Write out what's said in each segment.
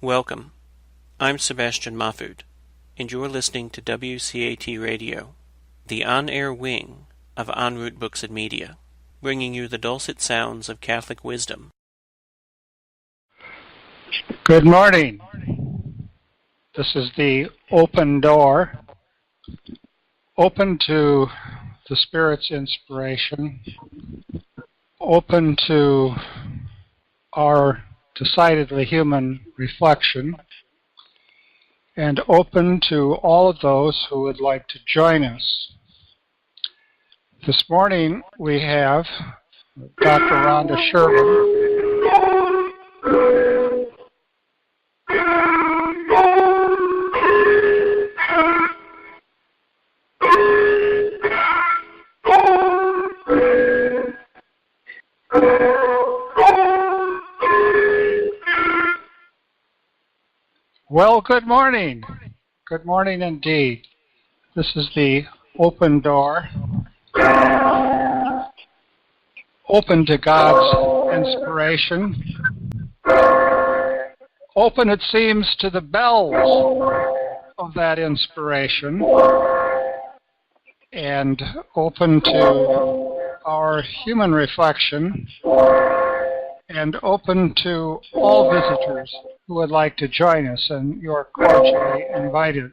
Welcome. I'm Sebastian Mahfood, and you're listening to WCAT Radio, the on-air wing of En Route Books and Media, bringing you the dulcet sounds of Catholic wisdom. Good morning. This is the open door, open to the Spirit's inspiration, open to our decidedly human reflection, and open to all of those who would like to join us. This morning we have Dr. Rhonda Sherman. Well, good morning. Good morning indeed. This is the open door, open to God's inspiration, open, it seems, to the bells of that inspiration, and open to our human reflection, and open to all visitors who would like to join us, and you're cordially invited.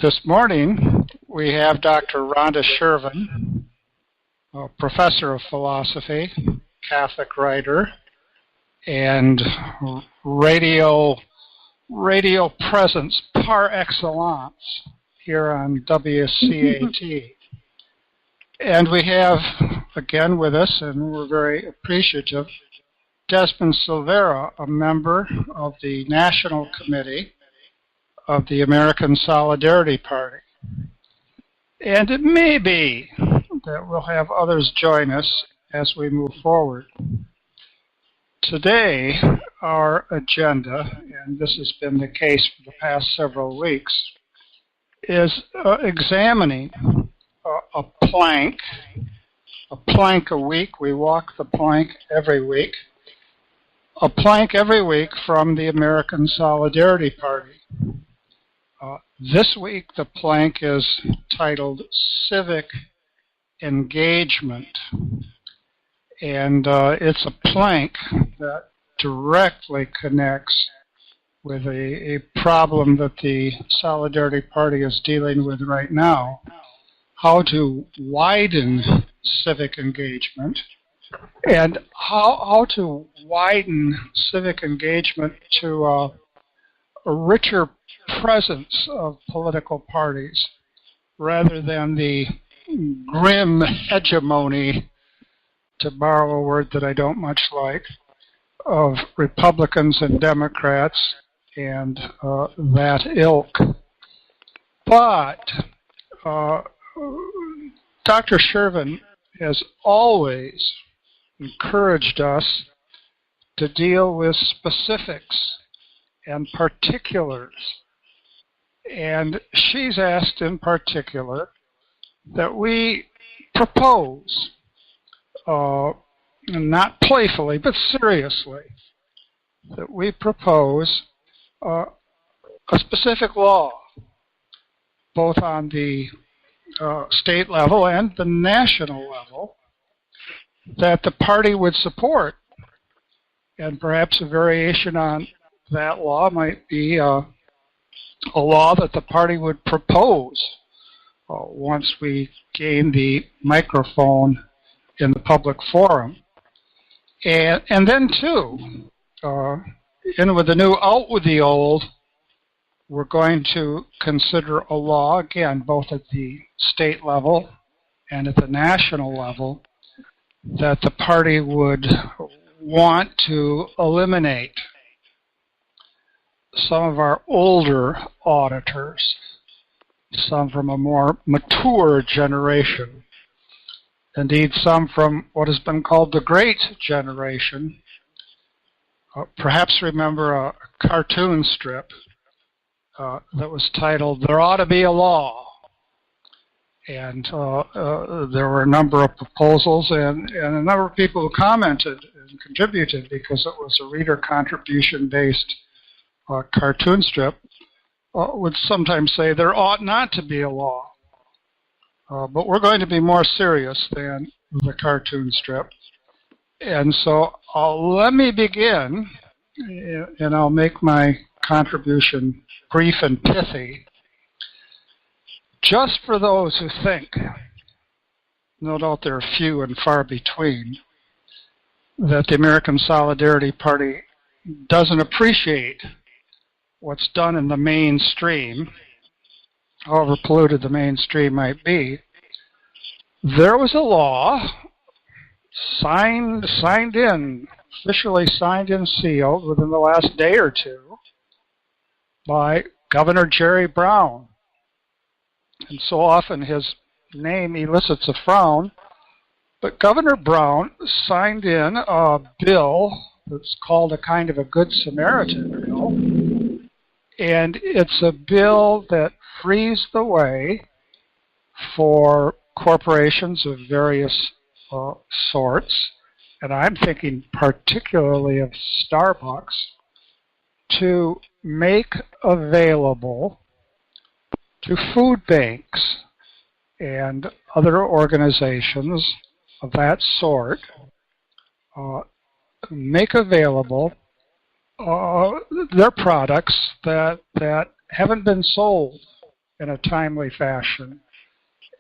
This morning, we have Dr. Rhonda Sherman, a professor of philosophy, Catholic writer, and radio presence par excellence here on WCAT. And we have, again with us, and we're very appreciative, Desmond Silvera, a member of the National Committee of the American Solidarity Party. And it may be that we'll have others join us as we move forward. Today, our agenda, and this has been the case for the past several weeks, is examining a plank a week. We walk the plank every week. A plank every week from the American Solidarity Party. This week the plank is titled Civic Engagement. And it's a plank that directly connects with a problem that the Solidarity Party is dealing with right now. How to widen civic engagement, and how to widen civic engagement to a richer presence of political parties rather than the grim hegemony, to borrow a word that I don't much like, of Republicans and Democrats and that ilk. But Dr. Sherman has always encouraged us to deal with specifics and particulars. And she's asked in particular that we propose, not playfully, but seriously, that we propose a specific law, both on the state level and the national level, that the party would support. And perhaps a variation on that law might be a law that the party would propose once we gain the microphone in the public forum. And then, too, in with the new, out with the old, we're going to consider a law, again, both at the state level and at the national level, that the party would want to eliminate some of our older auditors, some from a more mature generation, indeed some from what has been called the Great Generation. Perhaps remember a cartoon strip that was titled, "There Ought to Be a Law." And there were a number of proposals and a number of people who commented and contributed because it was a reader contribution-based cartoon strip, would sometimes say there ought not to be a law. But we're going to be more serious than the cartoon strip. And so let me begin, and I'll make my contribution brief and pithy. Just for those who think, no doubt they're few and far between, that the American Solidarity Party doesn't appreciate what's done in the mainstream, however polluted the mainstream might be. There was a law officially signed and sealed within the last day or two by Governor Jerry Brown. And so often his name elicits a frown, but Governor Brown signed in a bill that's called a kind of a Good Samaritan bill, and it's a bill that frees the way for corporations of various sorts, and I'm thinking particularly of Starbucks, to make available to food banks and other organizations of that sort, make available their products that haven't been sold in a timely fashion,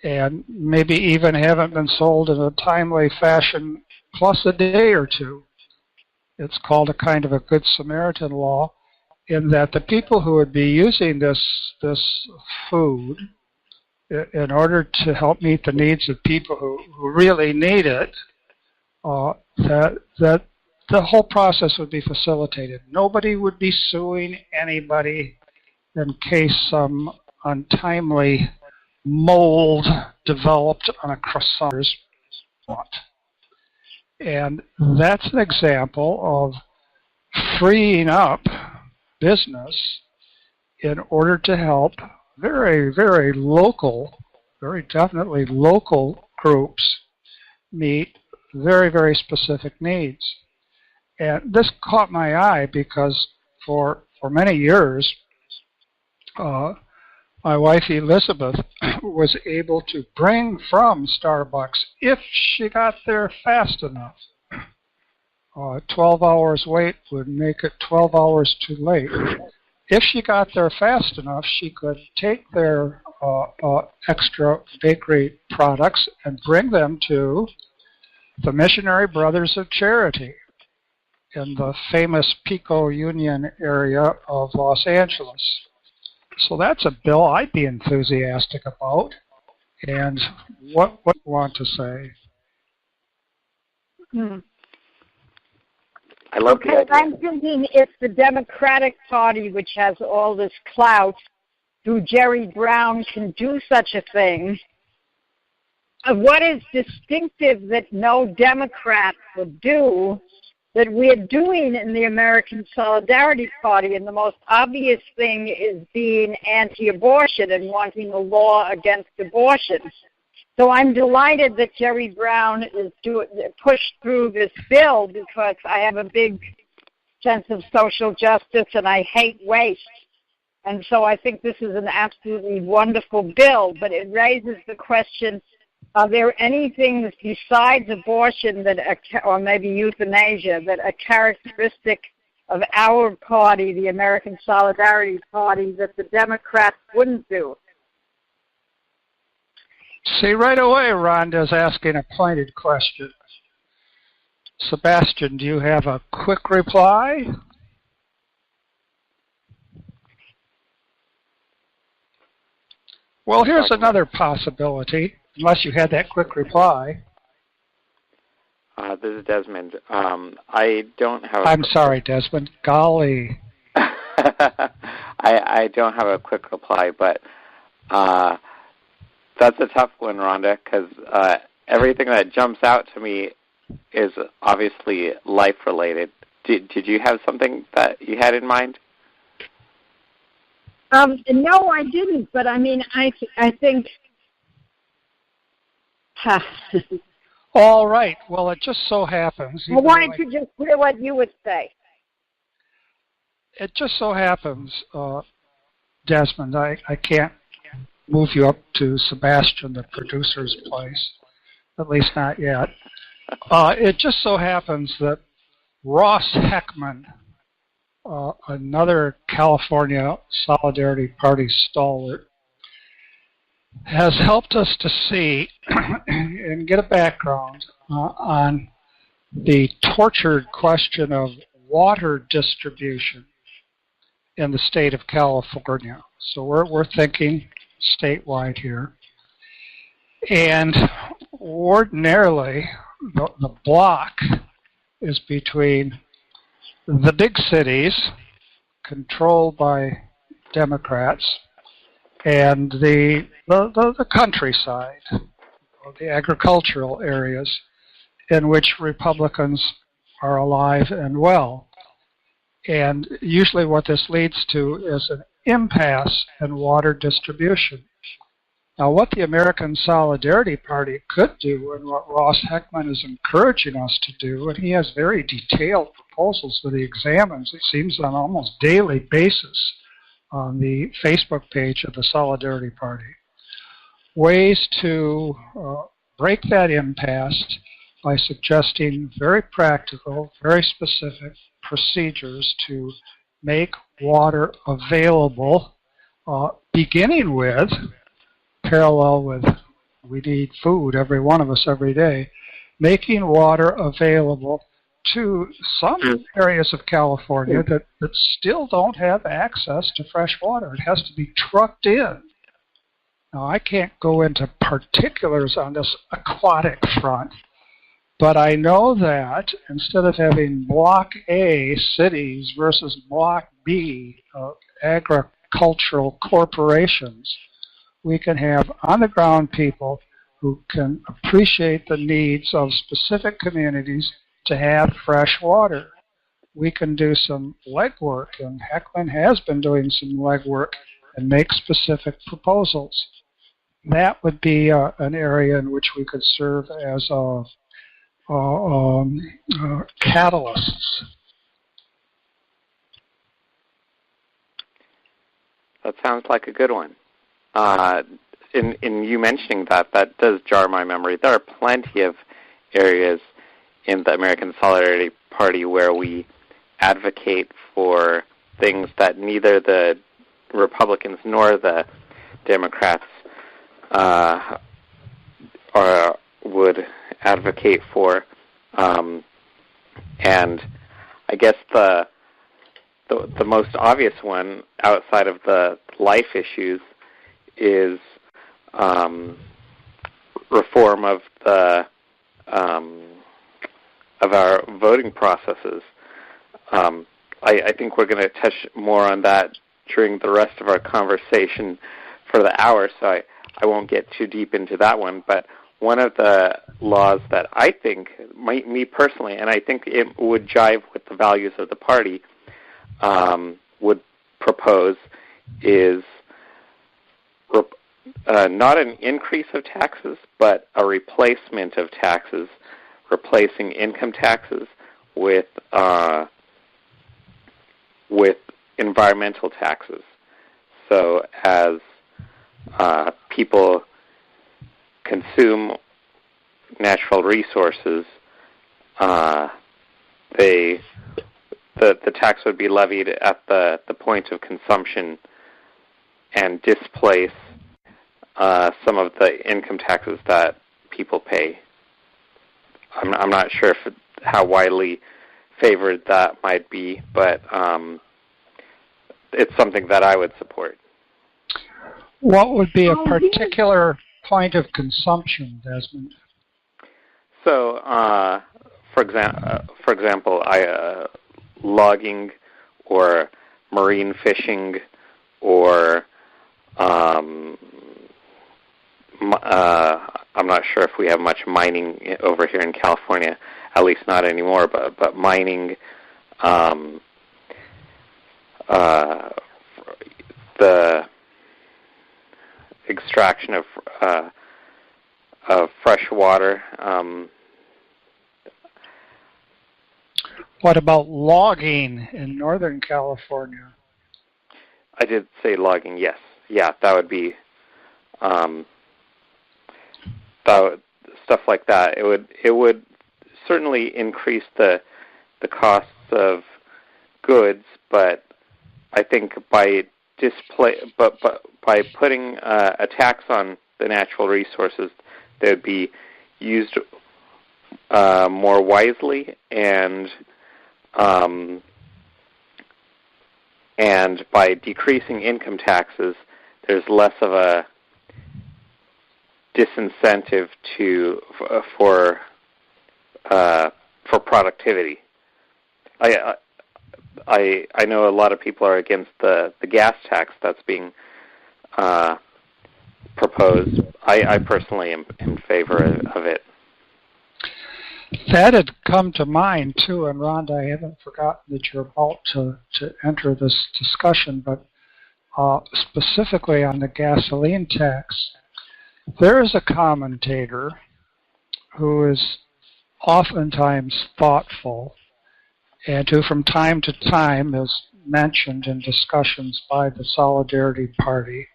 and maybe even haven't been sold in a timely fashion plus a day or two. It's called a kind of a Good Samaritan law, in that the people who would be using this food in order to help meet the needs of people who really need it, that the whole process would be facilitated. Nobody would be suing anybody in case some untimely mold developed on a croissant. And that's an example of freeing up business in order to help very, very local, very definitely local groups meet very, very specific needs. And this caught my eye because for many years, my wife Elizabeth was able to bring from Starbucks, if she got there fast enough. 12 hours wait would make it 12 hours too late. If she got there fast enough, she could take their extra bakery products and bring them to the Missionary Brothers of Charity in the famous Pico Union area of Los Angeles. So that's a bill I'd be enthusiastic about. And what do you want to say? I love the idea. I'm thinking if the Democratic Party, which has all this clout through Jerry Brown, can do such a thing, what is distinctive that no Democrat would do that we're doing in the American Solidarity Party? And the most obvious thing is being anti-abortion and wanting a law against abortion. So I'm delighted that Jerry Brown is pushed through this bill, because I have a big sense of social justice and I hate waste. And so I think this is an absolutely wonderful bill, but it raises the question, are there any things besides abortion that, or maybe euthanasia, that are characteristic of our party, the American Solidarity Party, that the Democrats wouldn't do? See, right away, Rhonda's asking a pointed question. Sebastian, do you have a quick reply? Well, here's another possibility, unless you had that quick reply. This is Desmond. I don't have. I'm sorry, Desmond. Golly. I don't have a quick reply, but that's a tough one, Rhonda, because everything that jumps out to me is obviously life-related. Did you have something that you had in mind? No, I didn't, but I mean, I think... All right. Well, it just so happens. I wanted to just hear what you would say. It just so happens, Desmond, I can't move you up to Sebastian, the producer's place, at least not yet. It just so happens that Ross Heckman, another California Solidarity Party stalwart, has helped us to see and get a background on the tortured question of water distribution in the state of California. So we're thinking statewide here. And ordinarily, the block is between the big cities, controlled by Democrats, and the countryside, the agricultural areas in which Republicans are alive and well. And usually what this leads to is an impasse in water distribution. Now, what the American Solidarity Party could do, and what Ross Heckman is encouraging us to do, and he has very detailed proposals that he examines, it seems, on an almost daily basis on the Facebook page of the Solidarity Party, ways to break that impasse by suggesting very practical, very specific procedures to make water available, beginning with, parallel with we need food, every one of us every day, making water available to some areas of California that still don't have access to fresh water. It has to be trucked in. Now, I can't go into particulars on this aquatic front, but I know that instead of having Block A cities versus Block B agricultural corporations, we can have on-the-ground people who can appreciate the needs of specific communities to have fresh water. We can do some legwork, and Heckman has been doing some legwork and make specific proposals. That would be an area in which we could serve as catalysts. That sounds like a good one. In you mentioning that does jar my memory. There are plenty of areas in the American Solidarity Party where we advocate for things that neither the Republicans nor the Democrats would advocate for, and I guess the most obvious one outside of the life issues is reform of the of our voting processes. I think we're going to touch more on that during the rest of our conversation for the hour, so I won't get too deep into that one. But one of the laws that I think, me personally, and I think it would jive with the values of the party, would propose is not an increase of taxes, but a replacement of taxes, replacing income taxes with environmental taxes. So as people consume natural resources, the tax would be levied at the point of consumption and displace some of the income taxes that people pay. I'm not sure how widely favored that might be, but it's something that I would support. What would be a particular point of consumption, Desmond? So, for example, logging or marine fishing or I'm not sure if we have much mining over here in California, at least not anymore, but mining, the extraction of fresh water, What about logging in Northern California? I did say logging, yes. Yeah, that would be stuff like that. It would certainly increase the costs of goods, but I think by putting a tax on the natural resources, they would be used more wisely, and by decreasing income taxes, there's less of a disincentive for productivity. I know a lot of people are against the gas tax that's being proposed. I personally am in favor of it. That had come to mind too, and Rhonda, I haven't forgotten that you're about to enter this discussion, but specifically on the gasoline tax, there is a commentator who is oftentimes thoughtful and who from time to time is mentioned in discussions by the Solidarity Party.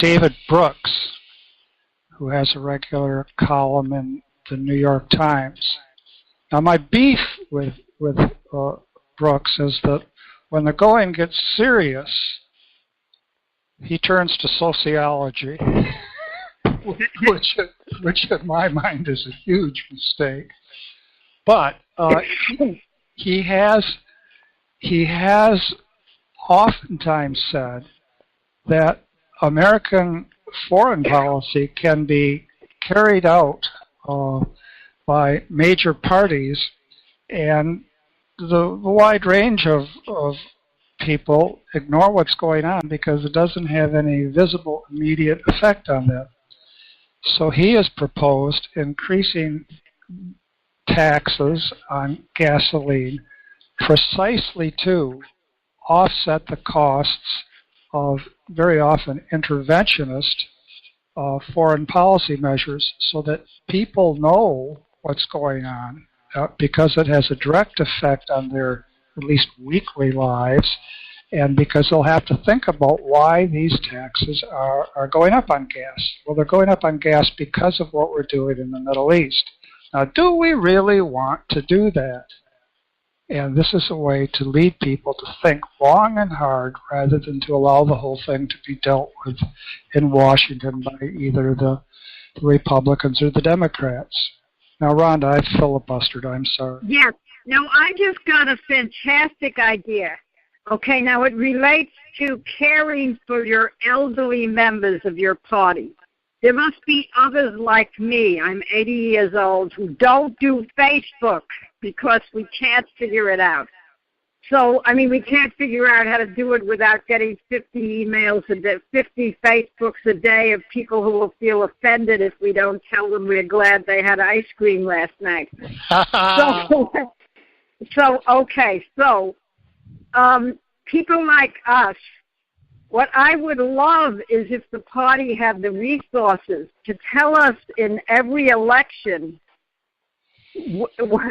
David Brooks, who has a regular column in the New York Times. Now my beef with Brooks is that when the going gets serious, he turns to sociology, which in my mind is a huge mistake. But he has oftentimes said that American foreign policy can be carried out by major parties, and the wide range of people ignore what's going on because it doesn't have any visible immediate effect on them. So he has proposed increasing taxes on gasoline precisely to offset the costs of very often interventionist foreign policy measures, so that people know what's going on because it has a direct effect on their at least weekly lives, and because they'll have to think about why these taxes are going up on gas. Well, they're going up on gas because of what we're doing in the Middle East. Now, do we really want to do that? And this is a way to lead people to think long and hard rather than to allow the whole thing to be dealt with in Washington by either the Republicans or the Democrats. Now, Rhonda, I filibustered. I'm sorry. Yes. No, I just got a fantastic idea. Okay, now it relates to caring for your elderly members of your party. There must be others like me, I'm 80 years old, who don't do Facebook because we can't figure it out. So, we can't figure out how to do it without getting 50 emails a day, 50 Facebooks a day of people who will feel offended if we don't tell them we're glad they had ice cream last night. People like us, what I would love is if the party had the resources to tell us in every election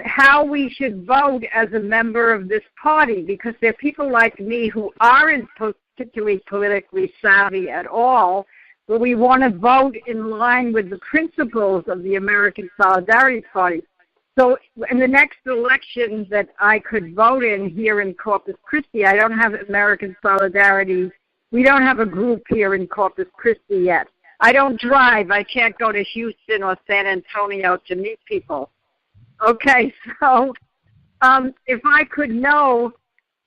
how we should vote as a member of this party, because there are people like me who aren't particularly politically savvy at all, but we want to vote in line with the principles of the American Solidarity Party. So in the next election that I could vote in here in Corpus Christi, I don't have American Solidarity. We don't have a group here in Corpus Christi yet. I don't drive. I can't go to Houston or San Antonio to meet people. Okay, so if I could know,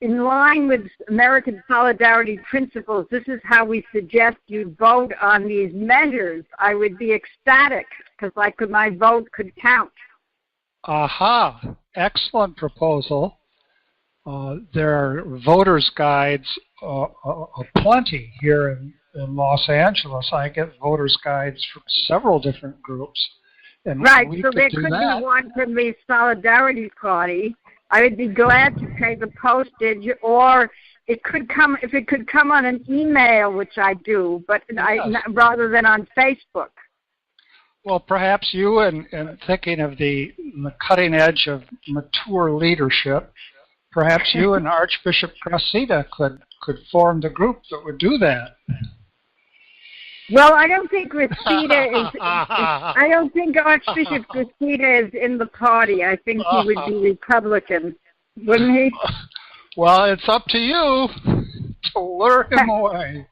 in line with American Solidarity principles, this is how we suggest you vote on these measures, I would be ecstatic, because my vote could count. Aha, excellent proposal. There are voters' guides plenty here in Los Angeles. I get voters' guides from several different groups. And right, so there could be one from the Solidarity Party. I would be glad to pay the postage, or it could come, if it could come on an email, which I do, but rather than on Facebook. Well, perhaps you, and thinking of the the cutting edge of mature leadership, perhaps you and Archbishop Cressida could form the group that would do that. Well, I don't think Cressida is. I don't think Archbishop Cressida is in the party. I think he would be Republican, wouldn't he? Well, it's up to you to lure him away.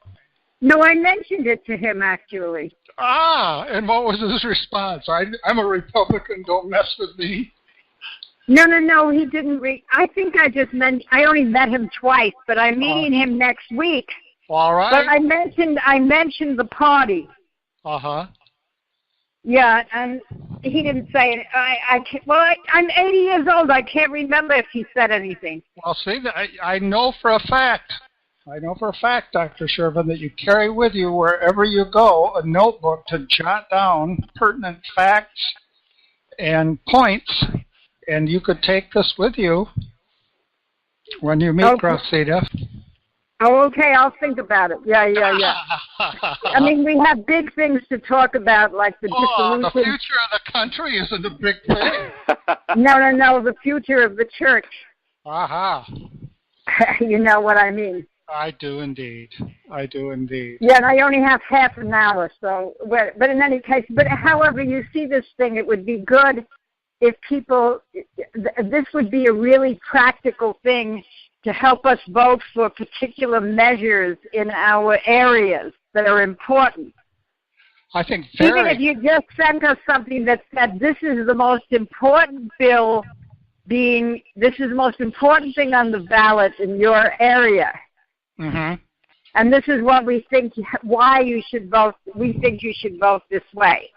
No, I mentioned it to him, actually. And what was his response? I'm a Republican, don't mess with me. No, he didn't I think I only met him twice, but I'm meeting him next week. All right. But I mentioned the party. Uh-huh. Yeah, and he didn't say it. I'm 80 years old. I can't remember if he said anything. Well, see, I know for a fact, Dr. Shervin, that you carry with you wherever you go a notebook to jot down pertinent facts and points, and you could take this with you when you meet Cressida. Oh, okay, I'll think about it. Yeah. I mean, we have big things to talk about, like the dissolution. The future of the country isn't a big thing. No, the future of the church. Aha. You know what I mean. I do indeed. Yeah, and I only have half an hour, so, but in any case, however you see this thing, it would be good if people, this would be a really practical thing to help us vote for particular measures in our areas that are important. I think even if you just sent us something that said this is the most important bill this is the most important thing on the ballot in your area. Mm-hmm. And this is what we think, why you should vote, we think you should vote this way.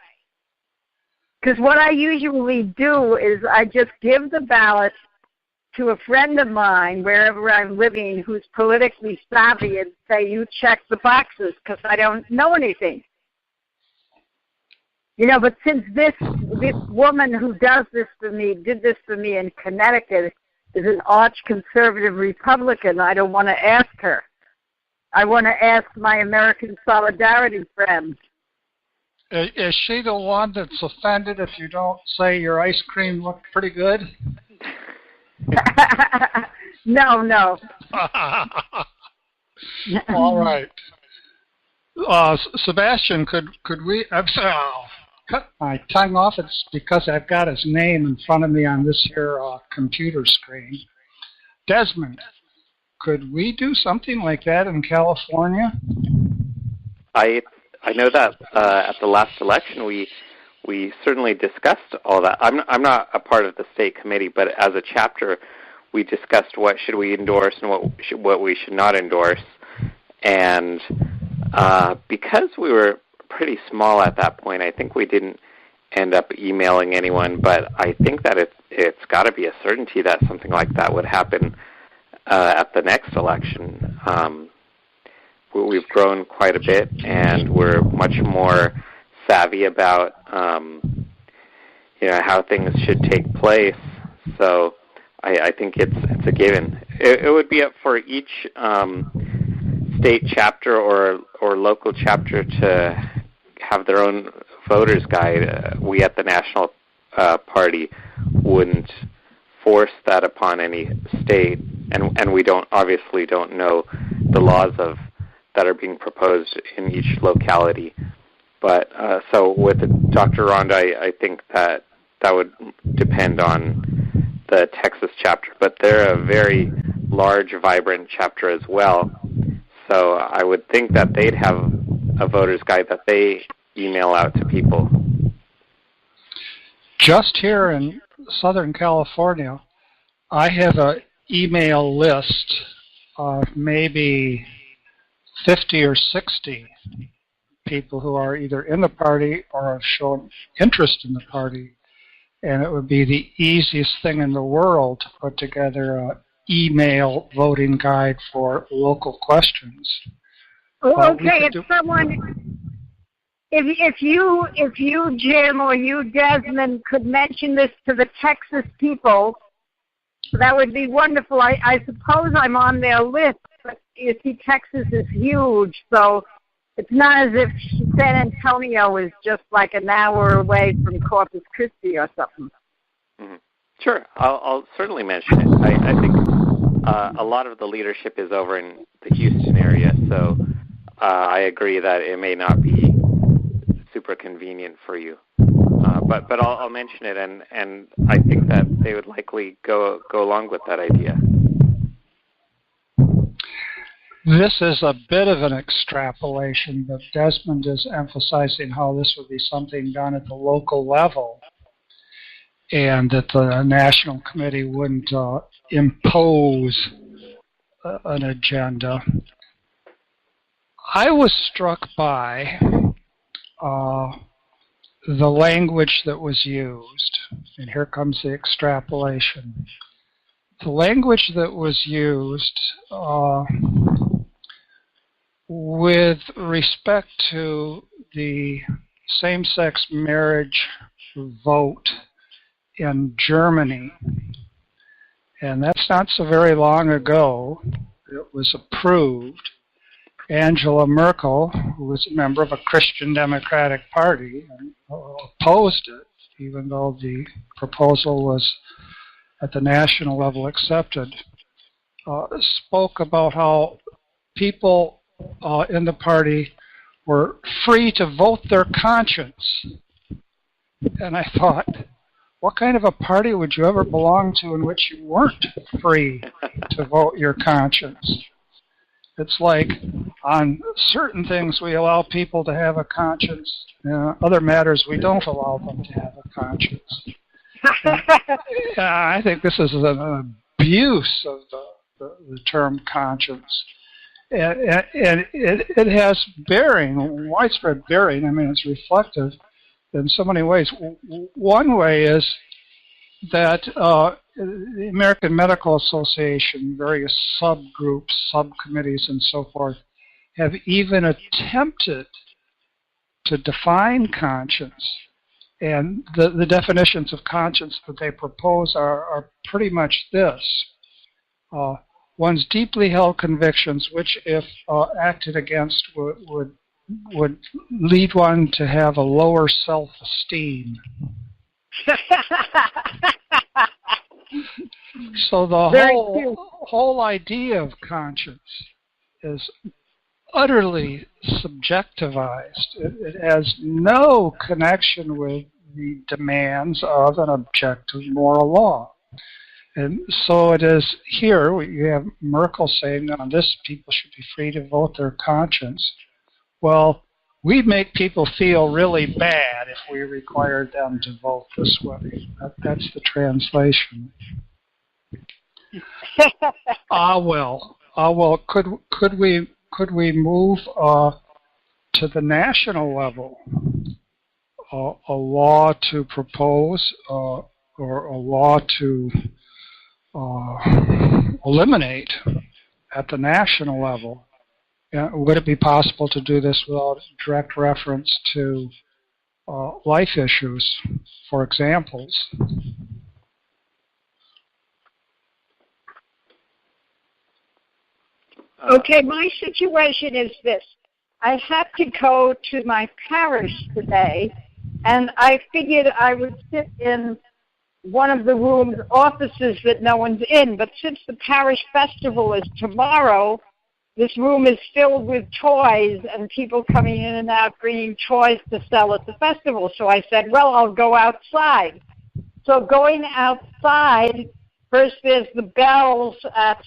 Because what I usually do is I just give the ballot to a friend of mine, wherever I'm living, who's politically savvy, and say, you check the boxes, because I don't know anything. But since this woman who did this for me in Connecticut, is an arch conservative Republican, I don't want to ask her. I want to ask my American Solidarity friends. Is she the one that's offended if you don't say your ice cream looked pretty good? No. All right. Sebastian, could we... cut my tongue off. It's because I've got his name in front of me on this here computer screen. Desmond, could we do something like that in California? I know that at the last election we certainly discussed all that. I'm not a part of the state committee, but as a chapter, we discussed what should we endorse and what we should not endorse. And because we were pretty small at that point, I think we didn't end up emailing anyone. But I think that it's got to be a certainty that something like that would happen at the next election. We've grown quite a bit, and we're much more savvy about how things should take place. So I think it's a given. It would be up for each state chapter or local chapter to have their own voter's guide. We at the National Party wouldn't force that upon any state, and we obviously don't know the laws that are being proposed in each locality. But so with Dr. Ronda, I think that would depend on the Texas chapter, but they're a very large, vibrant chapter as well. So I would think that they'd have a voter's guide that they email out to people. Just here in Southern California, I have an email list of maybe 50 or 60 people who are either in the party or have shown interest in the party. And it would be the easiest thing in the world to put together an email voting guide for local questions. Well, okay, if you, Jim, or you, Desmond, could mention this to the Texas people, that would be wonderful. I suppose I'm on their list, but you see, Texas is huge, so it's not as if San Antonio is just like an hour away from Corpus Christi or something. Sure, I'll certainly mention it. I think a lot of the leadership is over in the Houston area, so I agree that it may not be super convenient for you. But I'll mention it, and I think that they would likely go along with that idea. This is a bit of an extrapolation, but Desmond is emphasizing how this would be something done at the local level, and that the National Committee wouldn't impose an agenda. I was struck by the language that was used, and here comes the extrapolation. The language that was used with respect to the same-sex marriage vote in Germany, and that's not so very long ago, it was approved. Angela Merkel, who was a member of a Christian Democratic Party, opposed it, even though the proposal was at the national level accepted, spoke about how people in the party were free to vote their conscience. And I thought, what kind of a party would you ever belong to in which you weren't free to vote your conscience? It's like on certain things we allow people to have a conscience, other matters we don't allow them to have a conscience. I think this is an abuse of the term conscience. And it has bearing, widespread bearing. I mean, it's reflective in so many ways. One way is that the American Medical Association, various subgroups, subcommittees, and so forth, have even attempted to define conscience. And the definitions of conscience that they propose are pretty much this. One's deeply held convictions, which, if acted against, would lead one to have a lower self-esteem. So the whole idea of conscience is utterly subjectivized. It has no connection with the demands of an objective moral law. And so it is here, you have Merkel saying on this, people should be free to vote their conscience. Well, we'd make people feel really bad if we required them to vote this way. That's the translation. Well, could we move to the national level a law to propose or a law to eliminate at the national level? Would it be possible to do this without direct reference to life issues, for examples? Okay, my situation is this. I had to go to my parish today, and I figured I would sit in one of the room's offices that no one's in. But since the parish festival is tomorrow, this room is filled with toys and people coming in and out bringing toys to sell at the festival. So I said, well, I'll go outside. So going outside, first there's the bells at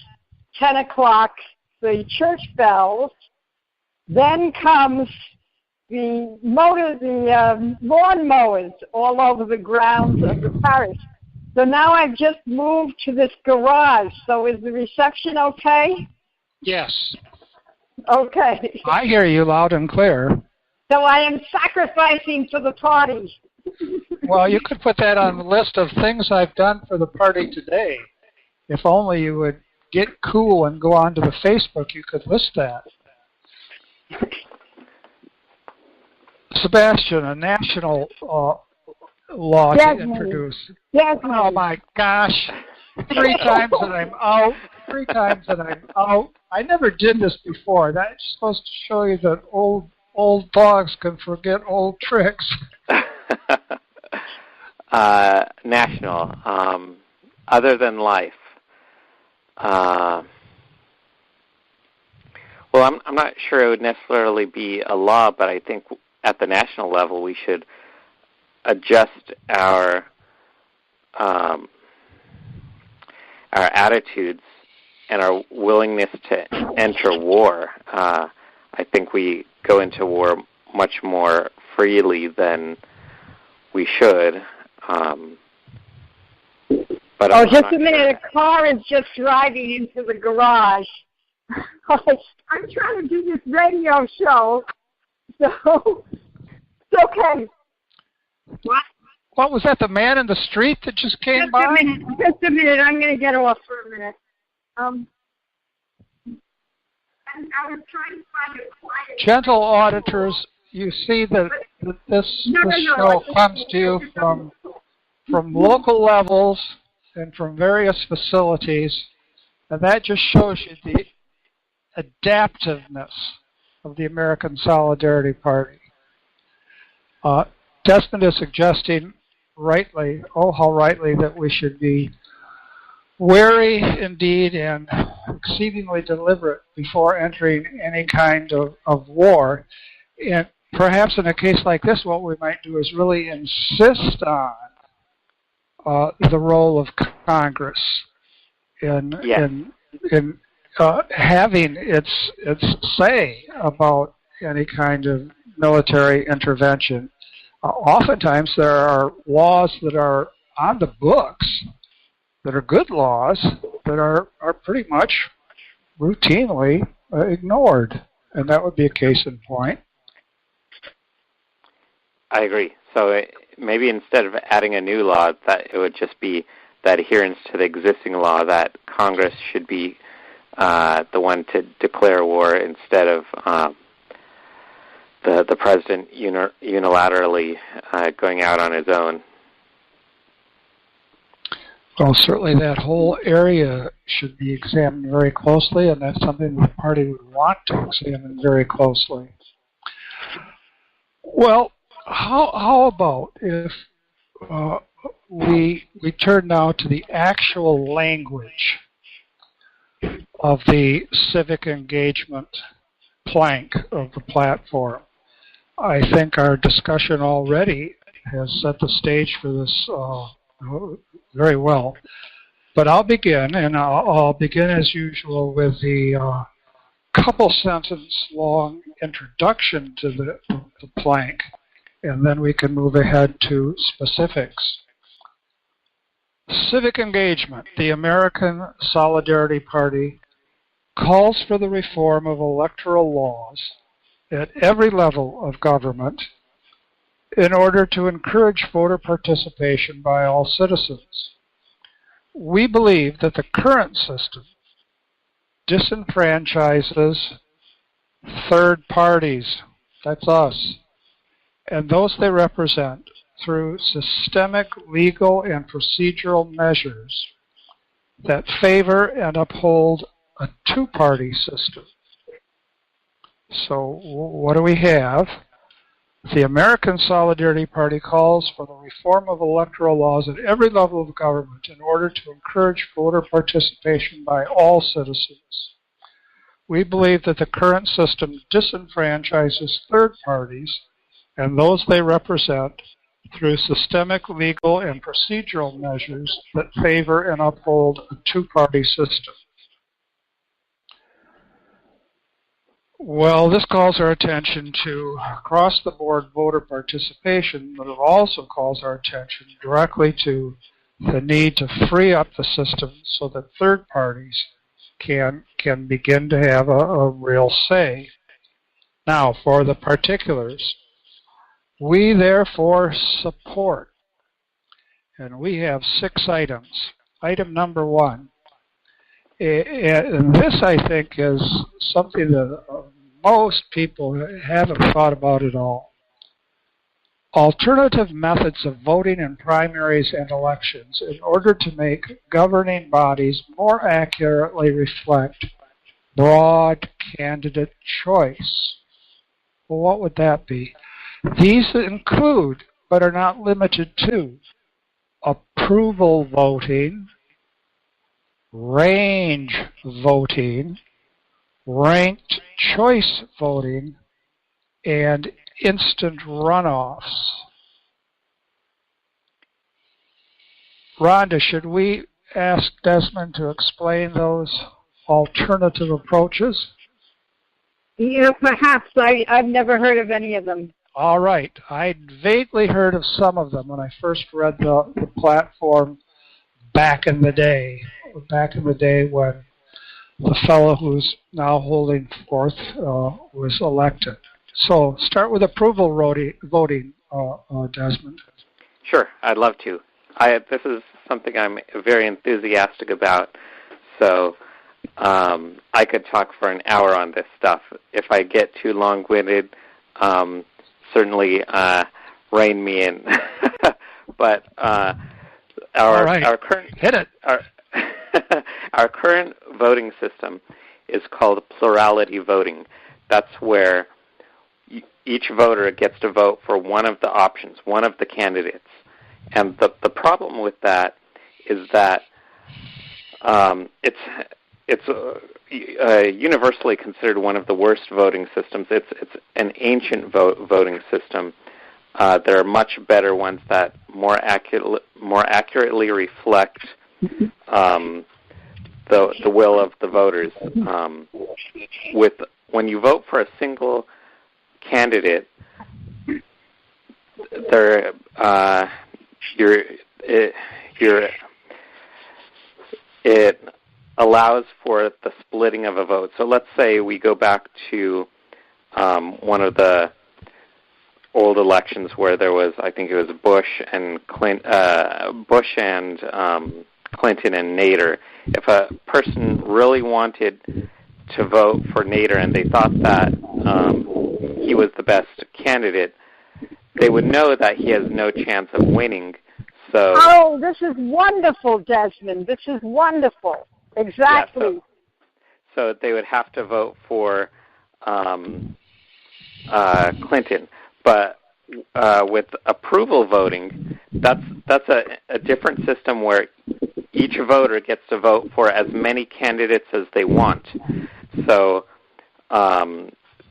10 o'clock, the church bells. Then comes the lawn mowers all over the grounds of the parish. So now I've just moved to this garage. So is the reception okay? Yes. Okay. I hear you loud and clear. So I am sacrificing for the party. Well, you could put that on the list of things I've done for the party today. If only you would get cool and go onto the Facebook, you could list that. Sebastian, a national law to introduce. Yes, oh my gosh. 3 times that I'm out. 3 times that I'm out. I never did this before. That's supposed to show you that old dogs can forget old tricks. National. other than life. Well, I'm not sure it would necessarily be a law, but I think at the national level we should adjust our attitudes and our willingness to enter war. I think we go into war much more freely than we should. But just a minute. A car is just driving into the garage. I'm trying to do this radio show, so it's okay. What was that? The man in the street that just came by? Just a minute. I'm going to get off for a minute. I was trying to find a quiet. Gentle auditors, you see that this show comes to you from local levels and from various facilities, and that just shows you the adaptiveness of the American Solidarity Party. Desmond is suggesting rightly, oh how rightly, that we should be wary indeed and exceedingly deliberate before entering any kind of war. And perhaps in a case like this, what we might do is really insist on the role of Congress in having its say about any kind of military intervention. Oftentimes there are laws that are on the books that are good laws that are pretty much routinely ignored, and that would be a case in point. I agree. So maybe instead of adding a new law, that it would just be the adherence to the existing law, that Congress should be the one to declare war instead of the president unilaterally going out on his own. Well, certainly that whole area should be examined very closely, and that's something the party would want to examine very closely. Well, how about if we turn now to the actual language of the civic engagement plank of the platform? I think our discussion already has set the stage for this very well. But I'll begin, and I'll begin as usual with the couple-sentence long introduction to the plank, and then we can move ahead to specifics. Civic engagement. The American Solidarity Party calls for the reform of electoral laws at every level of government in order to encourage voter participation by all citizens. We believe that the current system disenfranchises third parties, that's us, and those they represent through systemic legal and procedural measures that favor and uphold a two-party system. So what do we have? The American Solidarity Party calls for the reform of electoral laws at every level of government in order to encourage voter participation by all citizens. We believe that the current system disenfranchises third parties and those they represent through systemic legal and procedural measures that favor and uphold a two-party system. Well, this calls our attention to across-the-board voter participation, but it also calls our attention directly to the need to free up the system so that third parties can begin to have a real say. Now, for the particulars, we therefore support, and we have 6 items. Item number 1. And this, I think, is something that most people haven't thought about at all. Alternative methods of voting in primaries and elections in order to make governing bodies more accurately reflect broad candidate choice. Well, what would that be? These include, but are not limited to, approval voting, range voting, ranked choice voting, and instant runoffs. Rhonda, should we ask Desmond to explain those alternative approaches? Yeah, perhaps. I've never heard of any of them. All right. I'd vaguely heard of some of them when I first read the platform back in the day when the fellow who's now holding forth was elected. So start with approval voting, Desmond. Sure, I'd love to. This is something I'm very enthusiastic about, so I could talk for an hour on this stuff. If I get too long-winded, certainly rein me in. But our current hit it. Our current voting system is called plurality voting. That's where each voter gets to vote for one of the options, one of the candidates. And the problem with that is that it's universally considered one of the worst voting systems. It's an ancient voting system. There are much better ones that more accurately reflect the will of the voters. When you vote for a single candidate, it allows for the splitting of a vote. So let's say we go back to one of the old elections where there was, I think it was Bush and Clinton and Nader. If a person really wanted to vote for Nader and they thought that he was the best candidate, they would know that he has no chance of winning. So, oh, this is wonderful, Desmond. This is wonderful. Exactly. Yeah, so they would have to vote for Clinton. But with approval voting, that's a different system where each voter gets to vote for as many candidates as they want. So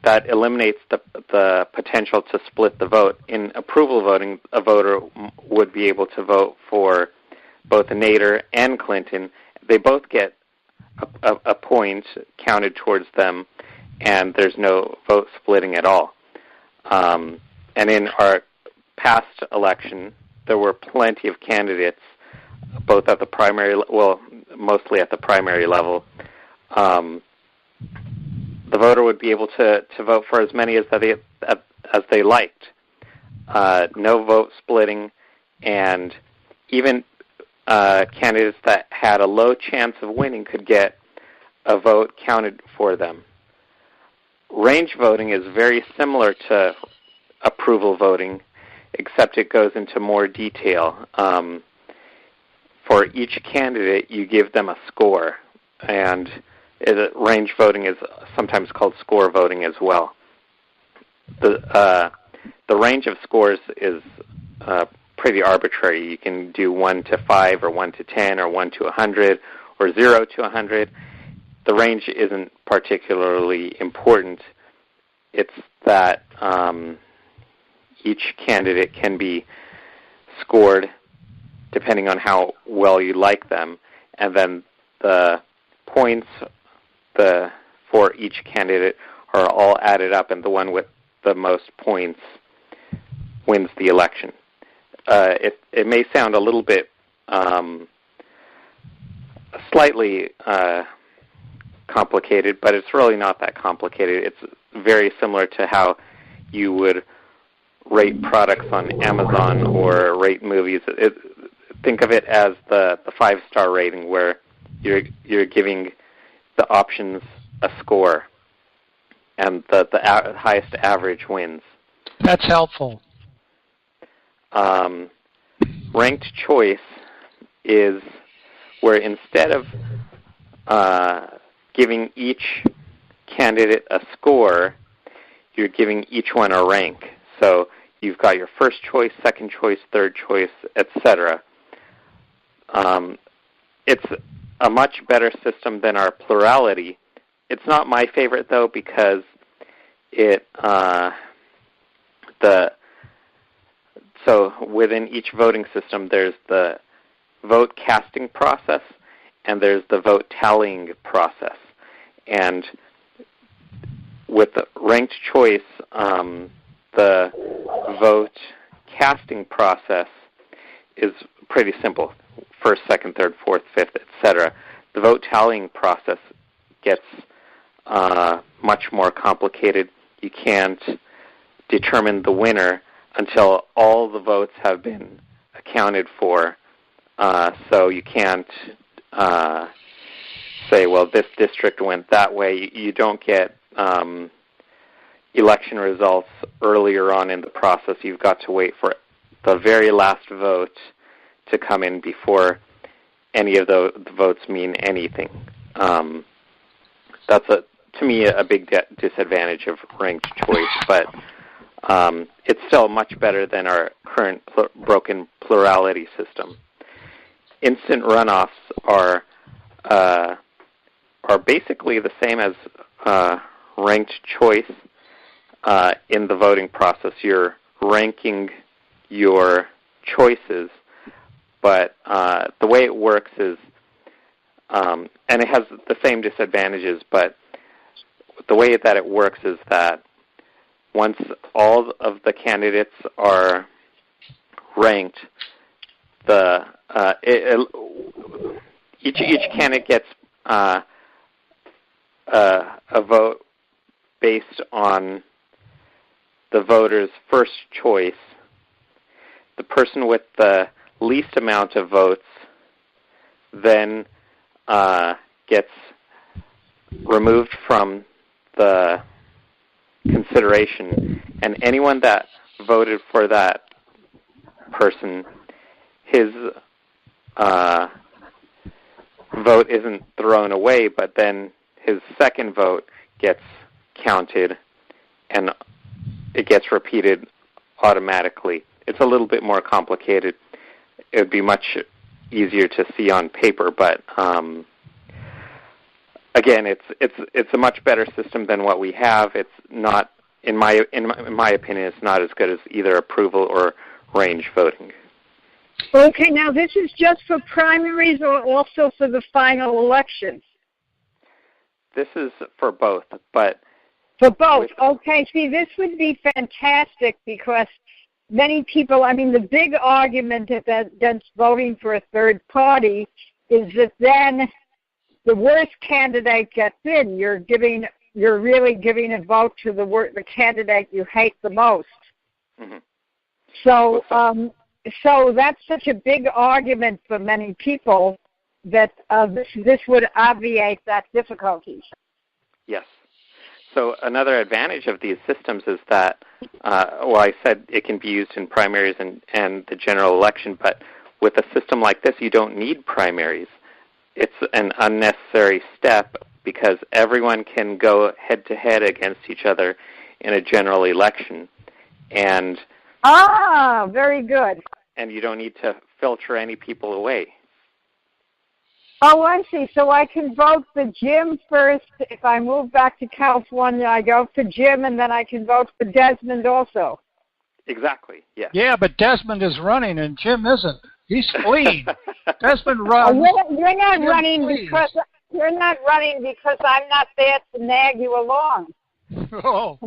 that eliminates the potential to split the vote. In approval voting, a voter would be able to vote for both Nader and Clinton. They both get a point counted towards them, and there's no vote splitting at all. And in our past election, there were plenty of candidates, both at the primary, mostly at the primary level. The voter would be able to vote for as many as they liked. No vote splitting, and even candidates that had a low chance of winning could get a vote counted for them. Range voting is very similar to approval voting, except it goes into more detail. For each candidate, you give them a score, and range voting is sometimes called score voting as well. The range of scores is pretty arbitrary. You can do 1 to 5 or 1 to 10 or 1 to 100 or 0 to 100. The range isn't particularly important. It's that each candidate can be scored depending on how well you like them, and then the points for each candidate are all added up, and the one with the most points wins the election. It may sound a little bit slightly complicated, but it's really not that complicated. It's very similar to how you would rate products on Amazon or rate movies. Think of it as the 5-star rating, where you're giving the options a score, and the highest average wins. That's helpful. Ranked choice is where instead of giving each candidate a score, you're giving each one a rank. So you've got your first choice, second choice, third choice, etc. It's a much better system than our plurality. It's not my favorite, though, because so within each voting system, there's the vote casting process and there's the vote tallying process. And with the ranked choice, the vote casting process is pretty simple. First, second, third, fourth, fifth, etc. The vote tallying process gets much more complicated. You can't determine the winner until all the votes have been accounted for. So you can't say, well, this district went that way. You don't get election results earlier on in the process. You've got to wait for the very last vote to come in before any of the votes mean anything. That's, to me, a big disadvantage of ranked choice, but it's still much better than our current broken plurality system. Instant runoffs are basically the same as ranked choice in the voting process. You're ranking your choices, but the way it works is, and it has the same disadvantages, but the way that it works is that once all of the candidates are ranked, each candidate gets a vote based on the voter's first choice. The person with the least amount of votes then gets removed from the consideration, and anyone that voted for that person, his vote isn't thrown away, but then his second vote gets counted and it gets repeated automatically. It's a little bit more complicated. It would be much easier to see on paper, but again, it's a much better system than what we have. It's not, in my opinion, it's not as good as either approval or range voting. Okay, now this is just for primaries or also for the final elections? This is for both, but... For both. Okay, see, this would be fantastic because many people, I mean, the big argument against voting for a third party is that then the worst candidate gets in. You're really giving a vote to the candidate you hate the most. Mm-hmm. So that's such a big argument for many people that this would obviate that difficulty. Yes. So another advantage of these systems is that, I said it can be used in primaries and the general election, but with a system like this, you don't need primaries. It's an unnecessary step because everyone can go head-to-head against each other in a general election. And very good. And you don't need to filter any people away. Oh, I see. So I can vote for Jim first. If I move back to California, I go for Jim, and then I can vote for Desmond also. Exactly, yes. Yeah, but Desmond is running, and Jim isn't. He's fleeing. Desmond runs. You're not running because I'm not there to nag you along. Oh.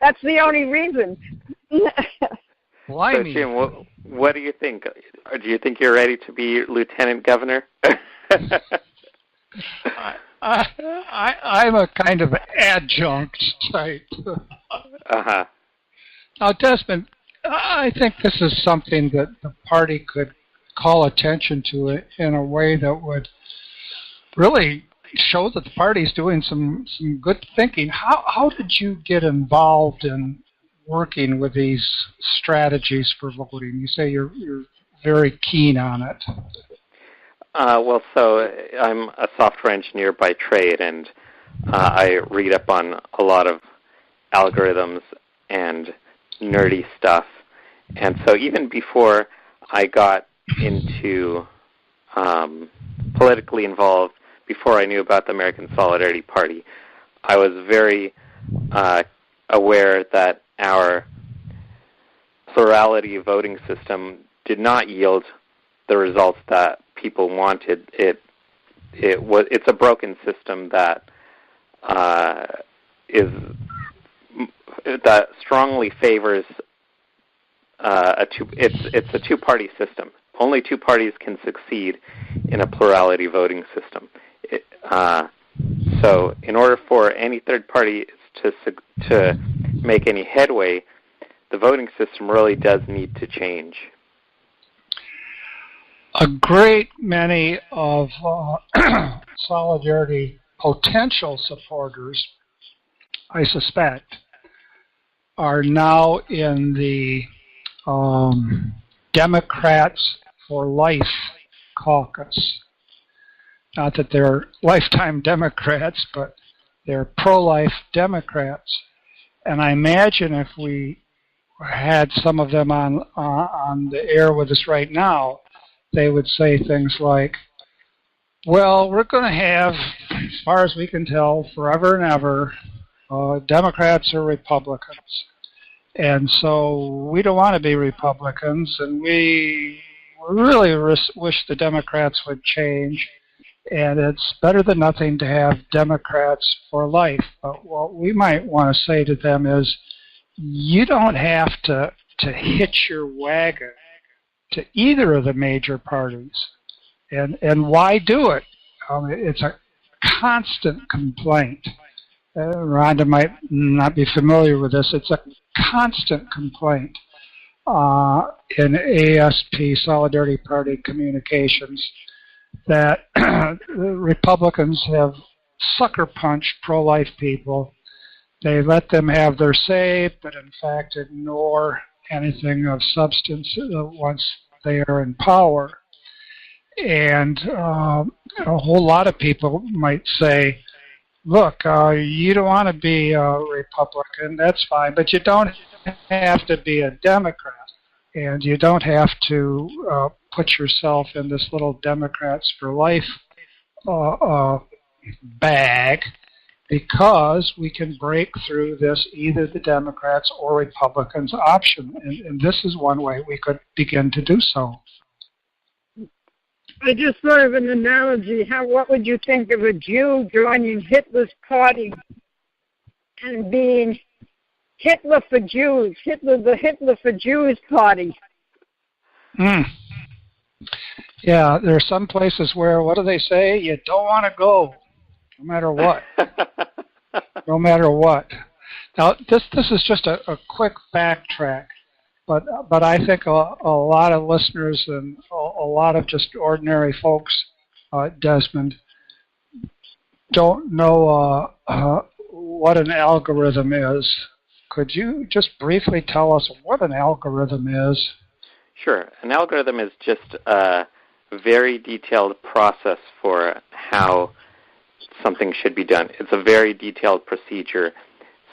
That's the only reason. So, Jim, what do you think? Do you think you're ready to be lieutenant governor? I'm a kind of adjunct type. Uh-huh. Now, Desmond, I think this is something that the party could call attention to it in a way that would really show that the party is doing some good thinking. How did you get involved in working with these strategies for voting? You say you're very keen on it. So I'm a software engineer by trade, and I read up on a lot of algorithms and nerdy stuff. And so even before I got into politically involved before I knew about the American Solidarity Party, I was very aware that our plurality voting system did not yield the results that people wanted. It's a broken system that strongly favors it's a two-party system. Only two parties can succeed in a plurality voting system. So in order for any third party to make any headway, the voting system really does need to change. A great many of Solidarity potential supporters, I suspect, are now in the Democrats for Life caucus. Not that they're lifetime Democrats, but they're pro-life Democrats. And I imagine if we had some of them on the air with us right now, they would say things like, well, we're going to have, as far as we can tell, forever and ever, Democrats or Republicans. And so we don't want to be Republicans, and we really wish the Democrats would change. And it's better than nothing to have Democrats for life. But what we might want to say to them is, you don't have to hitch your wagon to either of the major parties. And why do it? It's a constant complaint. Rhonda might not be familiar with this. It's a constant complaint in ASP, Solidarity Party communications, that the Republicans have sucker punched pro-life people. They let them have their say, but in fact ignore anything of substance once they are in power. And a whole lot of people might say, look, you don't want to be a Republican, that's fine, but you don't have to be a Democrat. And you don't have to put yourself in this little Democrats for Life bag, because we can break through this either the Democrats or Republicans option. And this is one way we could begin to do so. I just thought of an analogy. What would you think of a Jew joining Hitler's party and being Hitler for Jews, the Hitler for Jews party? Yeah, there are some places where, what do they say? You don't want to go, no matter what. No matter what. Now, this is just a quick backtrack, but I think a lot of listeners and a lot of just ordinary folks, Desmond, don't know what an algorithm is. Could you just briefly tell us what an algorithm is? Sure. An algorithm is just a very detailed process for how something should be done. It's a very detailed procedure,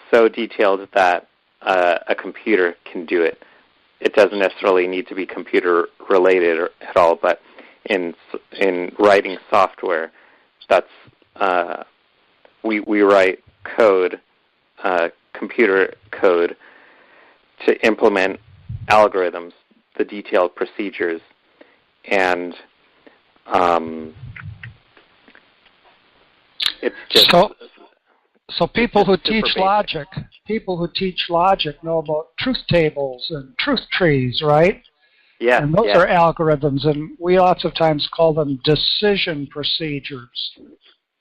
so detailed that a computer can do it. It doesn't necessarily need to be computer related at all, but in writing software, that's we write code, computer code, to implement algorithms, the detailed procedures, and it's just so people who teach logic, know about truth tables and truth trees, right? Yeah. And those are algorithms, and we lots of times call them decision procedures.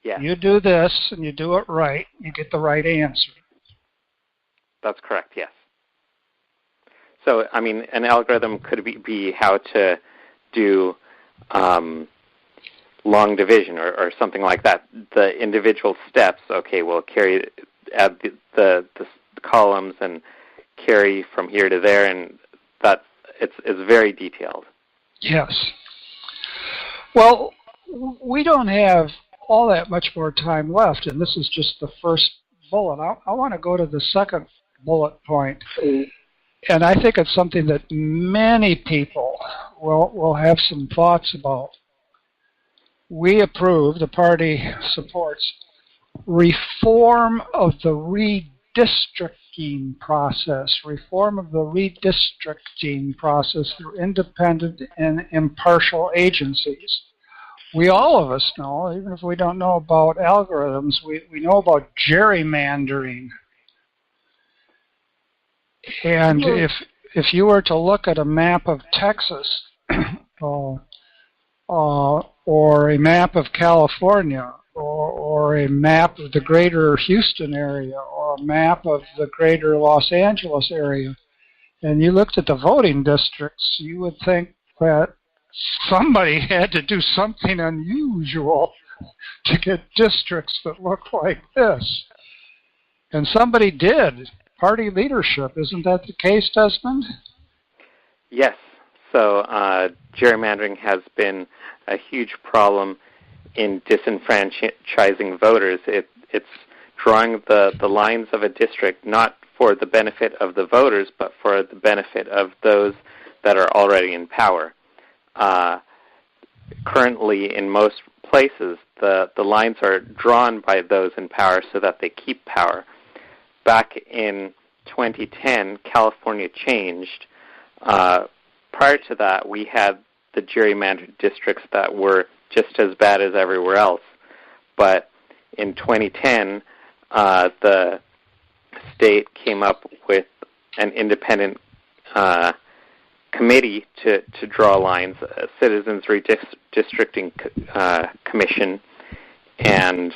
Yeah. You do this, and you do it right, you get the right answer. That's correct, yes. So, I mean, an algorithm could be how to do long division or something like that. The individual steps, okay, we'll add the columns and carry from here to there, and it's very detailed. Yes. Well, we don't have all that much more time left, and this is just the first bullet. I want to go to the second bullet point. And I think it's something that many people will have some thoughts about. we approve, the party supports, reform of the redistricting process, through independent and impartial agencies. We, all of us know, even if we don't know about algorithms, we know about gerrymandering. And if you were to look at a map of Texas, or a map of California, or a map of the greater Houston area, or a map of the greater Los Angeles area, and you looked at the voting districts, you would think that somebody had to do something unusual to get districts that look like this. And somebody did. Party leadership. Isn't that the case, Desmond? Yes. So gerrymandering has been a huge problem in disenfranchising voters. It's drawing the lines of a district not for the benefit of the voters, but for the benefit of those that are already in power. Currently, in most places, the lines are drawn by those in power so that they keep power. Back in 2010, California changed. Prior to that, we had the gerrymandered districts that were just as bad as everywhere else. But in 2010, the state came up with an independent committee to draw lines, a Citizens Redistricting Commission, and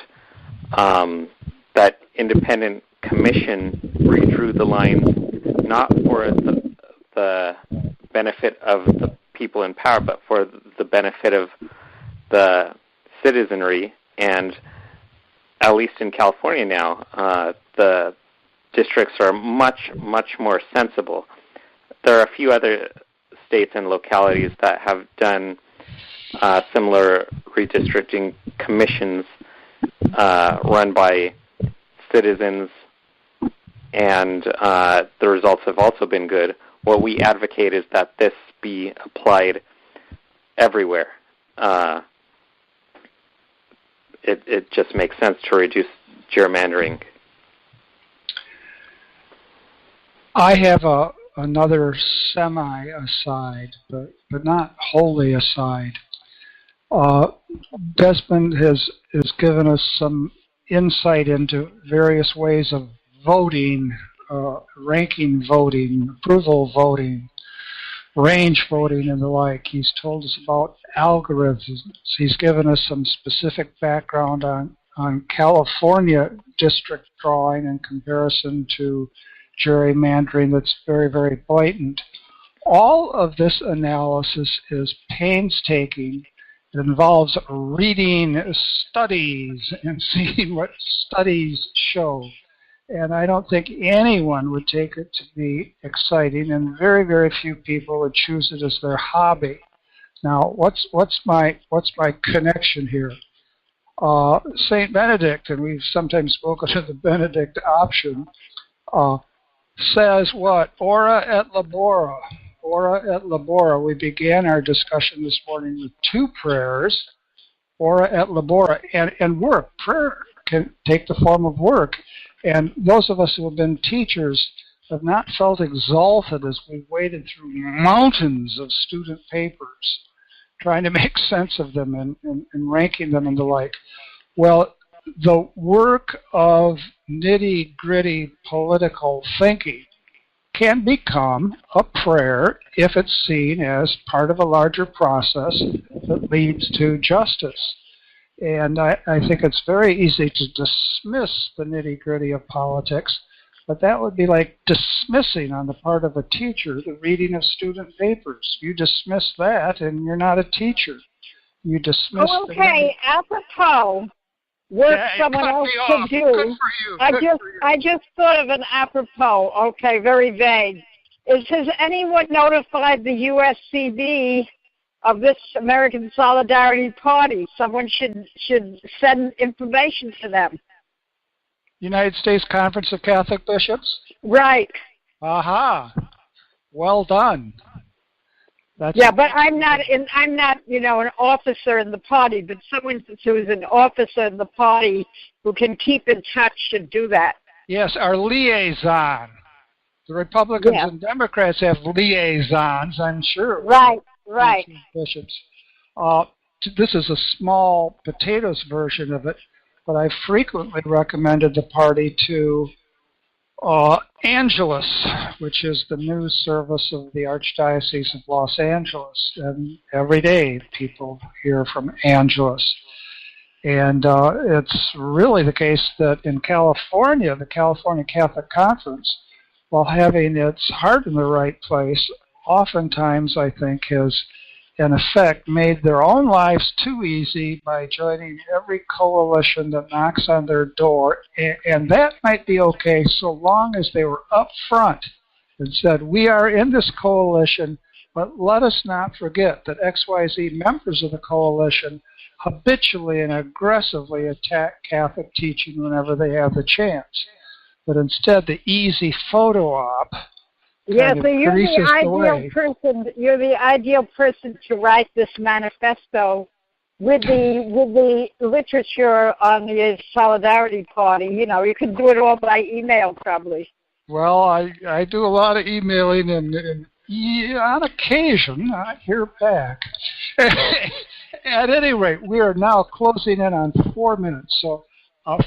that independent commission redrew the lines not for the benefit of the people in power, but for the benefit of the citizenry. And at least in California now, the districts are much, much more sensible. There are a few other states and localities that have done similar redistricting commissions run by citizens, and the results have also been good. What we advocate is that this be applied everywhere. It just makes sense to reduce gerrymandering. I have another semi-aside, but not wholly aside. Desmond has given us some insight into various ways of voting, ranking voting, approval voting, range voting, and the like. He's told us about algorithms. He's given us some specific background on California district drawing in comparison to gerrymandering that's very, very blatant. All of this analysis is painstaking. It involves reading studies and seeing what studies show. And I don't think anyone would take it to be exciting, and very, very few people would choose it as their hobby. Now, what's my connection here? Saint Benedict, and we've sometimes spoken of the Benedict option, says what? Ora et labora. Ora et labora. We began our discussion this morning with two prayers, ora et labora, and work. Prayer can take the form of work. And those of us who have been teachers have not felt exalted as we've waded through mountains of student papers, trying to make sense of them and ranking them and the like. Well, the work of nitty-gritty political thinking can become a prayer if it's seen as part of a larger process that leads to justice. And I think it's very easy to dismiss the nitty-gritty of politics, but that would be like dismissing on the part of a teacher the reading of student papers. You dismiss that, and you're not a teacher. You dismiss. Oh, okay, apropos, work someone else could do. Good for you. I just thought of an apropos. Okay, very vague. Has anyone notified the USCB of this American Solidarity Party? Someone should send information to them. United States Conference of Catholic Bishops? Right. Aha. Well done. Yeah, but I'm not, an officer in the party, but someone who's an officer in the party who can keep in touch should do that. Yes, our liaison. The Republicans and Democrats have liaisons, I'm sure. Right. Bishops. This is a small potatoes version of it, but I frequently recommended the party to Angelus, which is the news service of the Archdiocese of Los Angeles. And every day people hear from Angelus. And it's really the case that in California, the California Catholic Conference, while having its heart in the right place, oftentimes, I think, has, in effect, made their own lives too easy by joining every coalition that knocks on their door. And that might be okay so long as they were up front and said, we are in this coalition, but let us not forget that XYZ members of the coalition habitually and aggressively attack Catholic teaching whenever they have the chance. But instead, the easy photo op Yeah, so you're the ideal person. You're the ideal person to write this manifesto with the literature on the Solidarity Party. You can do it all by email, probably. Well, I do a lot of emailing, and on occasion I hear back. At any rate, we are now closing in on 4 minutes. So,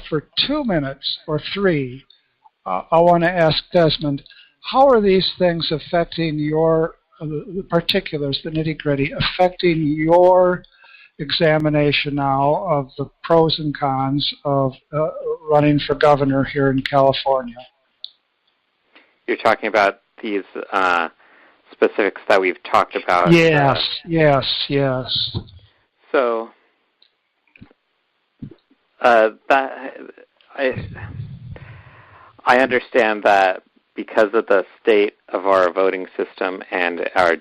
for 2 minutes or 3, I want to ask Desmond, how are these things affecting your, the particulars, the nitty-gritty, affecting your examination now of the pros and cons of running for governor here in California? You're talking about these specifics that we've talked about? Yes. So, I understand that because of the state of our voting system and our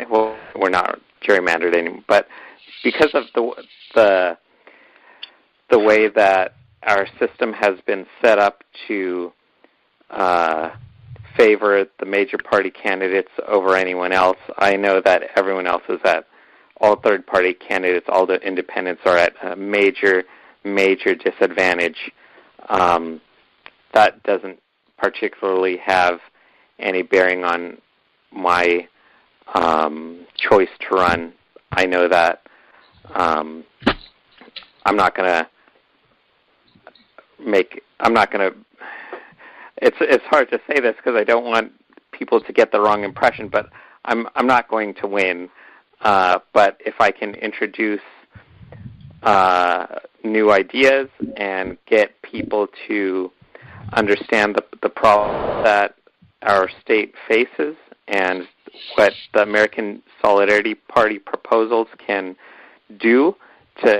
well, we're not gerrymandered anymore, but because of the way that our system has been set up to favor the major party candidates over anyone else, I know that everyone else is at, all third-party candidates, all the independents are at a major disadvantage. That doesn't particularly have any bearing on my choice to run. I know that I'm not going to it's hard to say this because I don't want people to get the wrong impression, but I'm not going to win. But if I can introduce new ideas and get people to understand the problems that our state faces and what the American Solidarity Party proposals can do to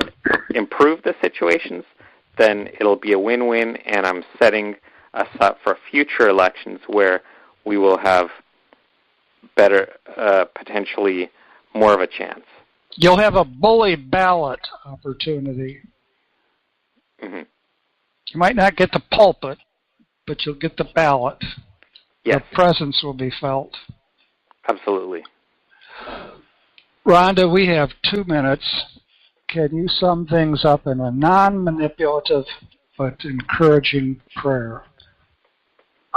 improve the situations, then it'll be a win-win, and I'm setting us up for future elections where we will have better, potentially more of a chance. You'll have a bully ballot opportunity. Mm-hmm. You might not get the pulpit, but you'll get the ballot. Yes. The presence will be felt. Absolutely. Rhonda, we have 2 minutes. Can you sum things up in a non-manipulative but encouraging prayer?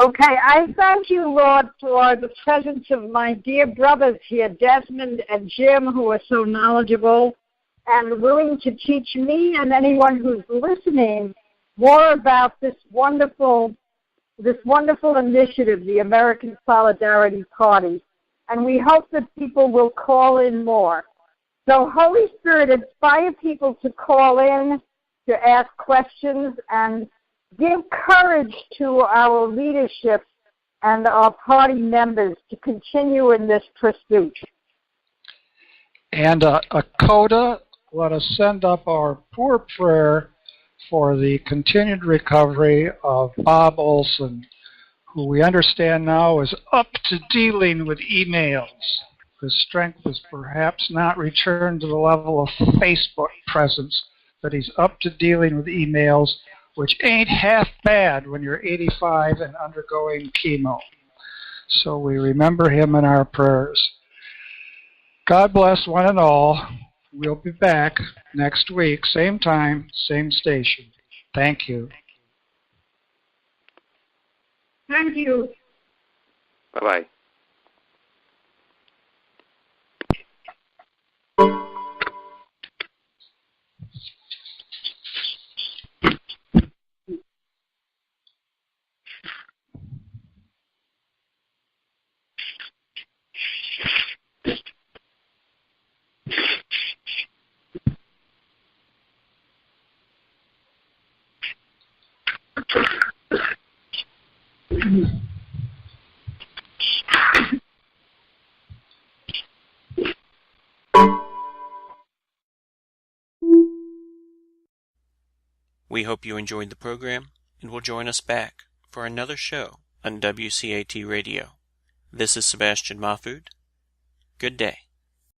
Okay, I thank you, Lord, for the presence of my dear brothers here, Desmond and Jim, who are so knowledgeable and willing to teach me and anyone who's listening more about this wonderful initiative, the American Solidarity Party. And we hope that people will call in more. So Holy Spirit, inspire people to call in, to ask questions, and give courage to our leadership and our party members to continue in this pursuit. And a coda, let us send up our poor prayer for the continued recovery of Bob Olson, who we understand now is up to dealing with emails. His strength has perhaps not returned to the level of Facebook presence, but he's up to dealing with emails, which ain't half bad when you're 85 and undergoing chemo. So we remember him in our prayers. God bless one and all. We'll be back next week, same time, same station. Thank you. Thank you. Bye-bye. We hope you enjoyed the program and will join us back for another show on WCAT Radio. This is Sebastian Mahfood. Good day.